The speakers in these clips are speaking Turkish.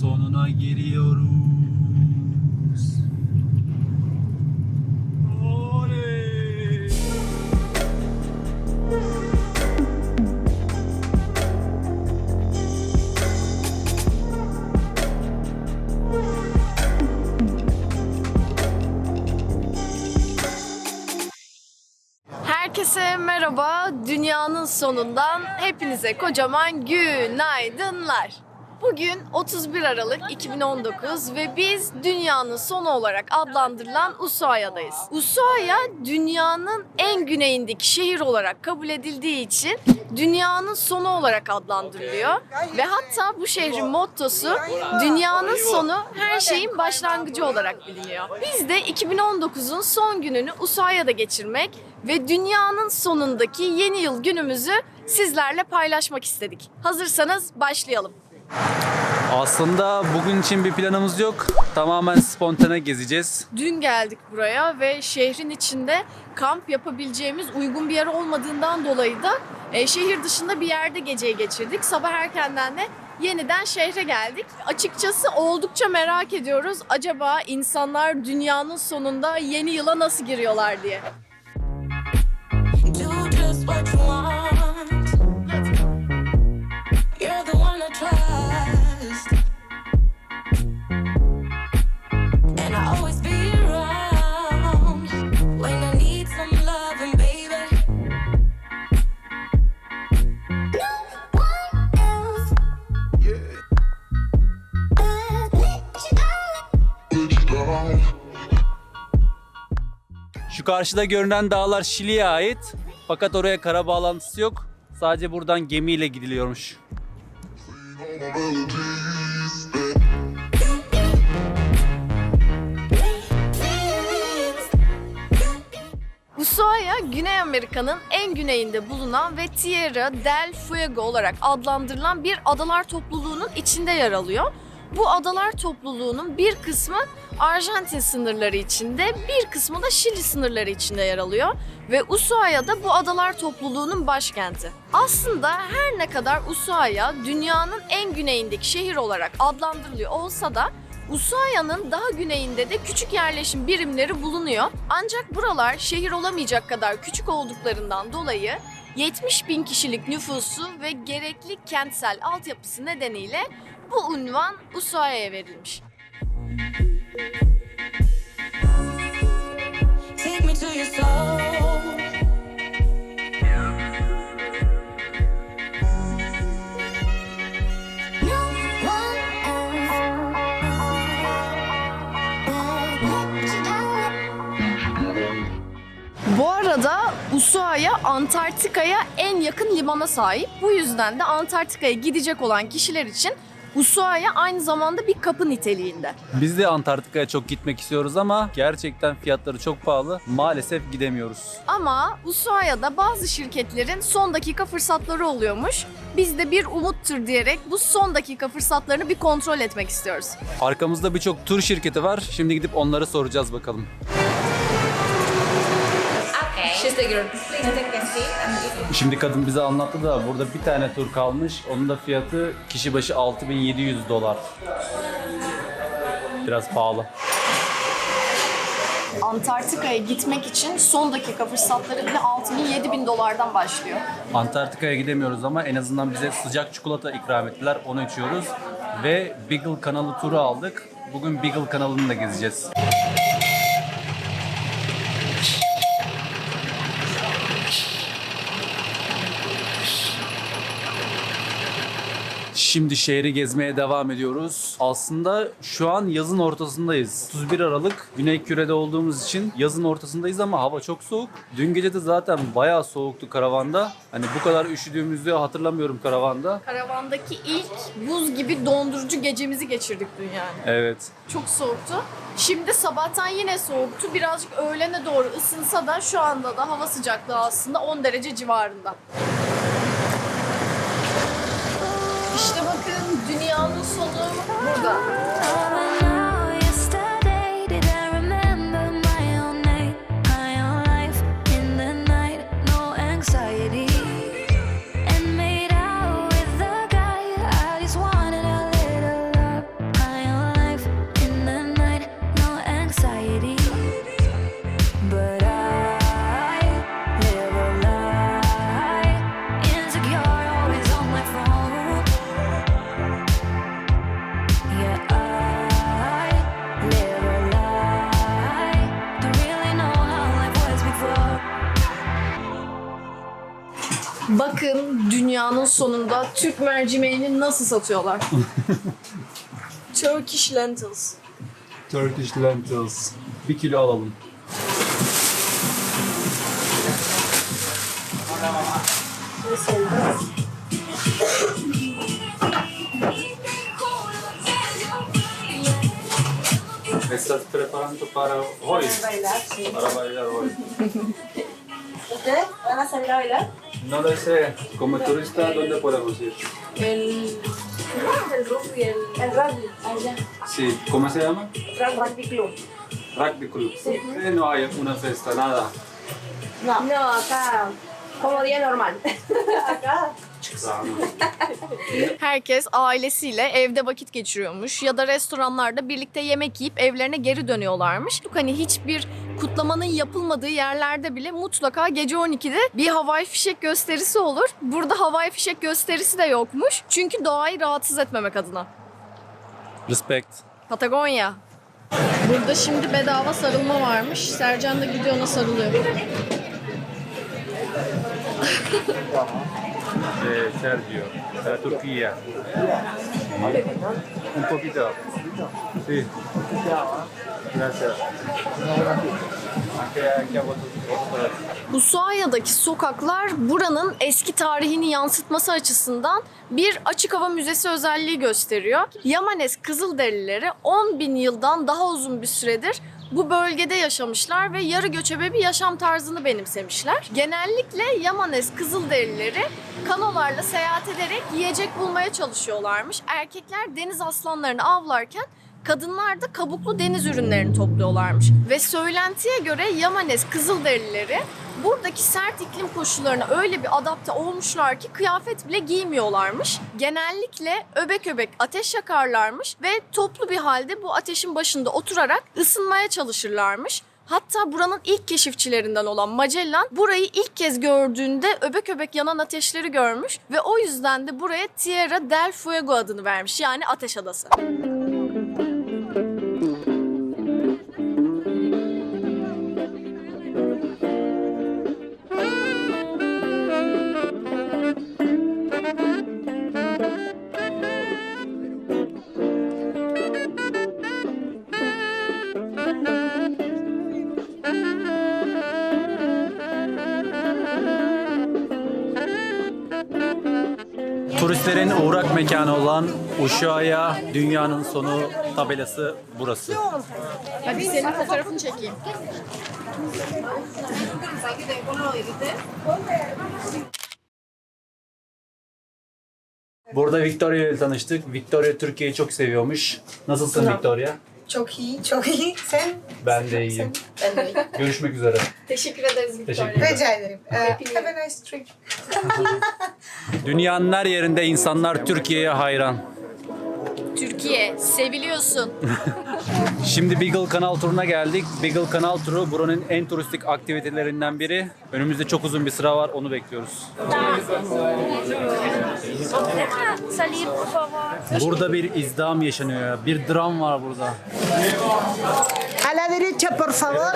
sonuna giriyoruz. Oley! Herkese merhaba. Dünyanın sonundan hepinize kocaman günaydınlar. Bugün 31 Aralık 2019 ve biz dünyanın sonu olarak adlandırılan Ushuaia'dayız. Ushuaia dünyanın en güneyindeki şehir olarak kabul edildiği için dünyanın sonu olarak adlandırılıyor. Ve hatta bu şehrin mottosu dünyanın sonu her şeyin başlangıcı olarak biliniyor. Biz de 2019'un son gününü Ushuaia'da geçirmek ve dünyanın sonundaki yeni yıl günümüzü sizlerle paylaşmak istedik. Hazırsanız başlayalım. Aslında bugün için bir planımız yok. Tamamen spontane gezeceğiz. Dün geldik buraya ve şehrin içinde kamp yapabileceğimiz uygun bir yer olmadığından dolayı da şehir dışında bir yerde geceyi geçirdik. Sabah erkenden de yeniden şehre geldik. Açıkçası oldukça merak ediyoruz. Acaba insanlar dünyanın sonunda yeni yıla nasıl giriyorlar diye. Do just what you want. You're the one I trust, and I always be around when I need some loving, baby. No one else. Şu karşıda görünen dağlar Şili'ye ait. Fakat oraya kara bağlantısı yok. Sadece buradan gemiyle gidiliyormuş. Ushuaia, Güney Amerika'nın en güneyinde bulunan ve Tierra del Fuego olarak adlandırılan bir adalar topluluğunun içinde yer alıyor. Bu adalar topluluğunun bir kısmı Arjantin sınırları içinde, bir kısmı da Şili sınırları içinde yer alıyor. Ve Ushuaia da bu adalar topluluğunun başkenti. Aslında her ne kadar Ushuaia dünyanın en güneyindeki şehir olarak adlandırılıyor olsa da Ushuaia'nın daha güneyinde de küçük yerleşim birimleri bulunuyor. Ancak buralar şehir olamayacak kadar küçük olduklarından dolayı 70 bin kişilik nüfusu ve gerekli kentsel altyapısı nedeniyle bu unvan Ushuaia'ya verilmiş. Take me to your soul. Bu arada Ushuaia Antarktika'ya en yakın limana sahip. Bu yüzden de Antarktika'ya gidecek olan kişiler için Ushuaia aynı zamanda bir kapı niteliğinde. Biz de Antarktika'ya çok gitmek istiyoruz ama gerçekten fiyatları çok pahalı. Maalesef gidemiyoruz. Ama Ushuaia'da bazı şirketlerin son dakika fırsatları oluyormuş. Biz de bir umuttur diyerek bu son dakika fırsatlarını bir kontrol etmek istiyoruz. Arkamızda birçok tur şirketi var. Şimdi gidip onlara soracağız bakalım. Şimdi kadın bize anlattı da burada bir tane tur kalmış. Onun da fiyatı kişi başı $6.700. Biraz pahalı. Antarktika'ya gitmek için son dakika fırsatları bile $6.000-7.000'dan başlıyor. Antarktika'ya gidemiyoruz ama en azından bize sıcak çikolata ikram ettiler. Onu içiyoruz. Ve Beagle kanalı turu aldık. Bugün Beagle kanalını da gezeceğiz. Şimdi şehri gezmeye devam ediyoruz. Aslında şu an yazın ortasındayız. 31 Aralık Güney Küre'de olduğumuz için yazın ortasındayız ama hava çok soğuk. Dün gece de zaten bayağı soğuktu karavanda. Hani bu kadar üşüdüğümüzü hatırlamıyorum karavanda. Karavandaki ilk buz gibi dondurucu gecemizi geçirdik dün yani. Evet. Çok soğuktu. Şimdi sabahtan yine soğuktu. Birazcık öğlene doğru ısınsa da şu anda da hava sıcaklığı aslında 10 derece civarında. İşte bakın dünyanın sonu burada. Yesterday, did I remember my own name, my own life in the night, no anxiety, and made out with the guy I just wanted a little love. Bakın dünyanın sonunda Türk mercimeğini nasıl satıyorlar. Turkish lentils. Turkish lentils. 1 kilo alalım. ¿Me estás preparando para hoy? Para bailar hoy. ¿Ustedes van a salir a bailar? No lo sé. Como turista, ¿dónde podemos ir? El rugby, el rugby, allá. Sí. ¿Cómo se llama? Rugby club. Rugby Club. No hay una fiesta, nada. No, acá como día normal. Acá. Herkes ailesiyle evde vakit geçiriyormuş ya da restoranlarda birlikte yemek yiyip evlerine geri dönüyorlarmış. Hani hiçbir kutlamanın yapılmadığı yerlerde bile mutlaka gece 12'de bir havai fişek gösterisi olur. Burada havai fişek gösterisi de yokmuş. Çünkü doğayı rahatsız etmemek adına. Respect. Patagonya. Burada şimdi bedava sarılma varmış. Sercan da gidiyor ona sarılıyor. Sergio, Turquía. Un poquito. Sí. Gracias. Aquí hago Ushuaia'daki sokaklar buranın eski tarihini yansıtması açısından bir açık hava müzesi özelliği gösteriyor. Yamanes Kızılderilileri 10.000 yıldan daha uzun bir süredir bu bölgede yaşamışlar ve yarı göçebe bir yaşam tarzını benimsemişler. Genellikle Yamanes Kızılderilileri kanolarla seyahat ederek yiyecek bulmaya çalışıyorlarmış. Erkekler deniz aslanlarını avlarken kadınlar da kabuklu deniz ürünlerini topluyorlarmış. Ve söylentiye göre Yamanes Kızılderilileri buradaki sert iklim koşullarına öyle bir adapte olmuşlar ki kıyafet bile giymiyorlarmış. Genellikle öbek öbek ateş yakarlarmış ve toplu bir halde bu ateşin başında oturarak ısınmaya çalışırlarmış. Hatta buranın ilk keşifçilerinden olan Magellan burayı ilk kez gördüğünde öbek öbek yanan ateşleri görmüş ve o yüzden de buraya Tierra del Fuego adını vermiş, yani Ateş Adası. Turistlerin uğrak mekanı olan Ushuaia dünyanın sonu tabelası burası. Hadi senin fotoğrafını çekeyim. Burada Victoria ile tanıştık. Victoria Türkiye'yi çok seviyormuş. Nasılsın Victoria? Çok iyi, çok iyi. Sen? Ben de iyiyim. Ben de iyi. Görüşmek üzere. Teşekkür ederiz Victoria. Teşekkürler. Rica ederim. Have a nice trip. Dünyanın her yerinde insanlar Türkiye'ye hayran. Türkiye, seviliyorsun. Şimdi Beagle Kanal turuna geldik. Beagle Kanal turu buranın en turistik aktivitelerinden biri. Önümüzde çok uzun bir sıra var, onu bekliyoruz. Salir, por favor. Burada bir izdiham yaşanıyor ya. Bir dram var burada. A la derecha, por favor.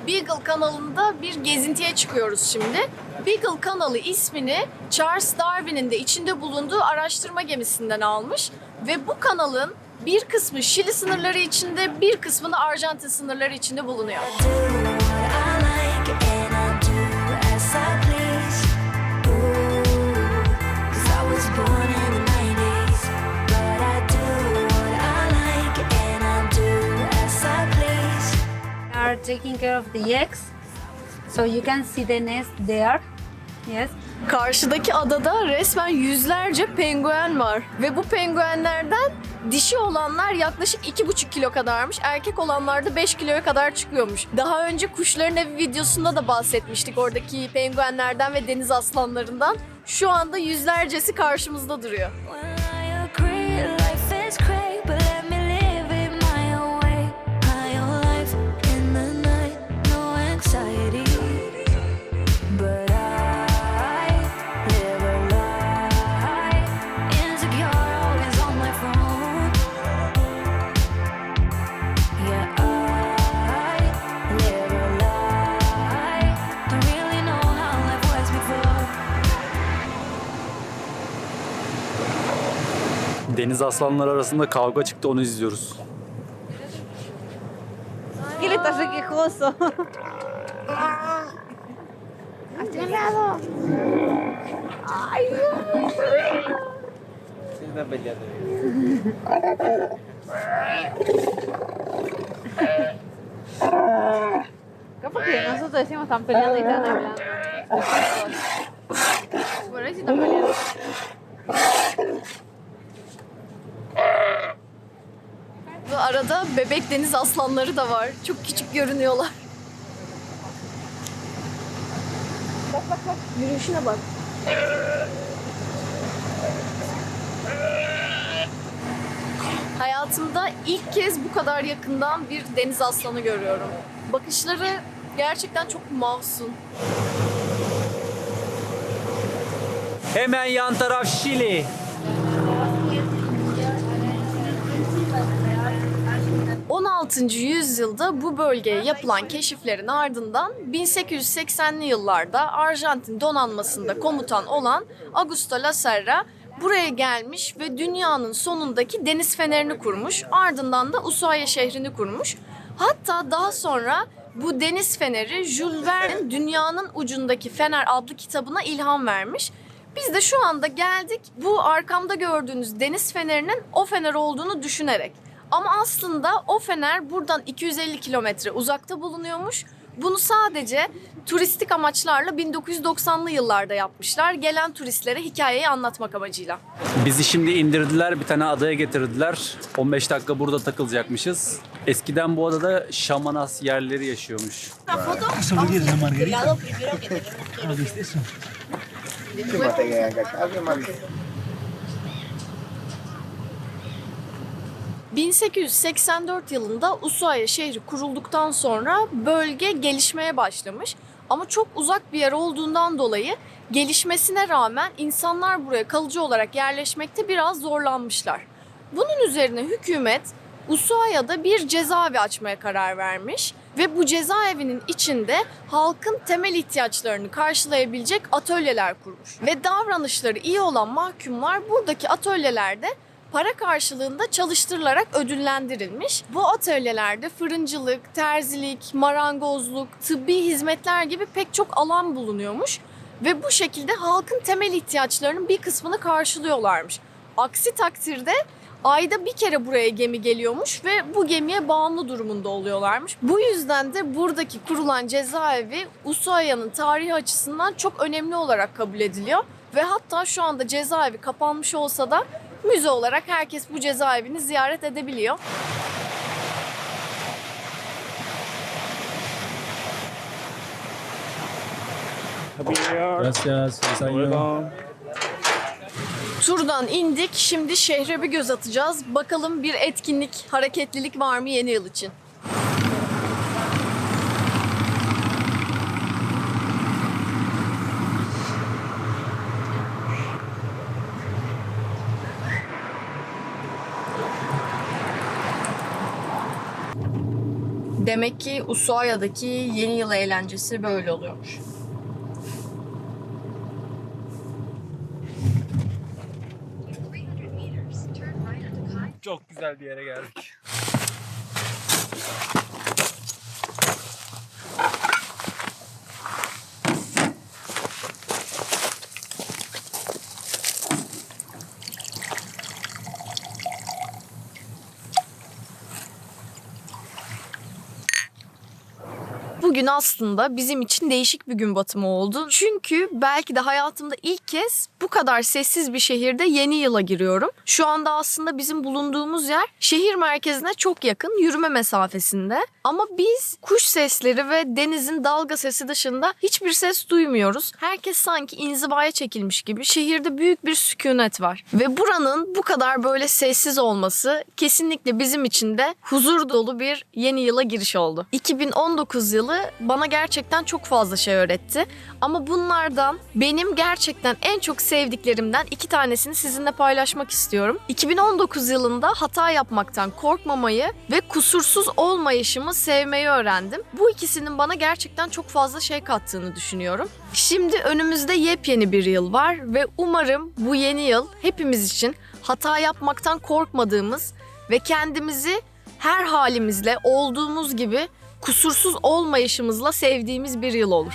Beagle kanalında bir gezintiye çıkıyoruz şimdi. Beagle kanalı ismini Charles Darwin'in de içinde bulunduğu araştırma gemisinden almış ve bu kanalın bir kısmı Şili sınırları içinde, bir kısmı da Arjantin sınırları içinde bulunuyor. I do what I like and I do as I please. Ooh, 'cause I was born in the 90s. But I do what I like and I do as I please. Are taking care of the eggs, so you can see the nest there. Yes. Karşıdaki adada resmen yüzlerce penguen var ve bu penguenlerden dişi olanlar yaklaşık 2,5 kilo kadarmış, erkek olanlar da 5 kiloya kadar çıkıyormuş. Daha önce Kuşların Evi videosunda da bahsetmiştik oradaki penguenlerden ve deniz aslanlarından. Şu anda yüzlercesi karşımızda duruyor. When I agree, life is great, but let me live it my own way. My own life in the night, no anxiety. But I live a lie, insecure, always on my phone. Deniz aslanları arasında kavga çıktı, onu izliyoruz. ¿Qué le estás re quejoso? Capaz que nosotros decimos están peleando y están hablando. Por ahí sí están peleando. Ve arada bebek deniz aslanları da var. Çok küçük görünüyorlar. Bak bak bak. Yürüyüşüne bak. Hayatımda ilk kez bu kadar yakından bir deniz aslanı görüyorum. Bakışları gerçekten çok masum. Hemen yan taraf Şili. – 16. yüzyılda bu bölgeye yapılan keşiflerin ardından 1880'li yıllarda Arjantin donanmasında komutan olan Augusto La Serra buraya gelmiş ve dünyanın sonundaki deniz fenerini kurmuş. Ardından da Ushuaia şehrini kurmuş. Hatta daha sonra bu deniz feneri Jules Verne'in Dünyanın Ucundaki Fener adlı kitabına ilham vermiş. Biz de şu anda geldik bu arkamda gördüğünüz deniz fenerinin o fener olduğunu düşünerek. Ama aslında o fener buradan 250 kilometre uzakta bulunuyormuş. Bunu sadece turistik amaçlarla 1990'lı yıllarda yapmışlar. Gelen turistlere hikayeyi anlatmak amacıyla. Bizi şimdi indirdiler, bir tane adaya getirdiler. 15 dakika burada takılacakmışız. Eskiden bu adada şamanas yerleri yaşıyormuş. ...1884 yılında Ushuaia şehri kurulduktan sonra bölge gelişmeye başlamış. Ama çok uzak bir yer olduğundan dolayı gelişmesine rağmen insanlar buraya kalıcı olarak yerleşmekte biraz zorlanmışlar. Bunun üzerine hükümet Ushuaia'da bir cezaevi açmaya karar vermiş ve bu cezaevinin içinde halkın temel ihtiyaçlarını karşılayabilecek atölyeler kurmuş. Ve davranışları iyi olan mahkumlar buradaki atölyelerde para karşılığında çalıştırılarak ödüllendirilmiş. Bu atölyelerde fırıncılık, terzilik, marangozluk, tıbbi hizmetler gibi pek çok alan bulunuyormuş. Ve bu şekilde halkın temel ihtiyaçlarının bir kısmını karşılıyorlarmış. Aksi takdirde ayda bir kere buraya gemi geliyormuş ve bu gemiye bağımlı durumunda oluyorlarmış. Bu yüzden de buradaki kurulan cezaevi Ushuaia'nın tarihi açısından çok önemli olarak kabul ediliyor. Ve hatta şu anda cezaevi kapanmış olsa da müze olarak herkes bu cezaevini ziyaret edebiliyor. Gracias. Turdan indik. Şimdi şehre bir göz atacağız. Bakalım bir etkinlik, hareketlilik var mı yeni yıl için? Demek ki Ushuaia'daki yeni yıl eğlencesi böyle oluyormuş. Çok güzel bir yere geldik. Bugün aslında bizim için değişik bir gün batımı oldu. Çünkü belki de hayatımda ilk kez bu kadar sessiz bir şehirde yeni yıla giriyorum. Şu anda aslında bizim bulunduğumuz yer şehir merkezine çok yakın, yürüme mesafesinde. Ama biz kuş sesleri ve denizin dalga sesi dışında hiçbir ses duymuyoruz. Herkes sanki inzivaya çekilmiş gibi. Şehirde büyük bir sükunet var. Ve buranın bu kadar böyle sessiz olması kesinlikle bizim için de huzur dolu bir yeni yıla giriş oldu. 2019 yılı yılı bana gerçekten çok fazla şey öğretti. Ama bunlardan benim gerçekten en çok sevdiklerimden 2 tanesini sizinle paylaşmak istiyorum. 2019 yılında hata yapmaktan korkmamayı ve kusursuz olmayışımı sevmeyi öğrendim. Bu ikisinin bana gerçekten çok fazla şey kattığını düşünüyorum. Şimdi önümüzde yepyeni bir yıl var ve umarım bu yeni yıl hepimiz için hata yapmaktan korkmadığımız ve kendimizi her halimizle olduğumuz gibi kusursuz olmayışımızla sevdiğimiz bir yıl olur.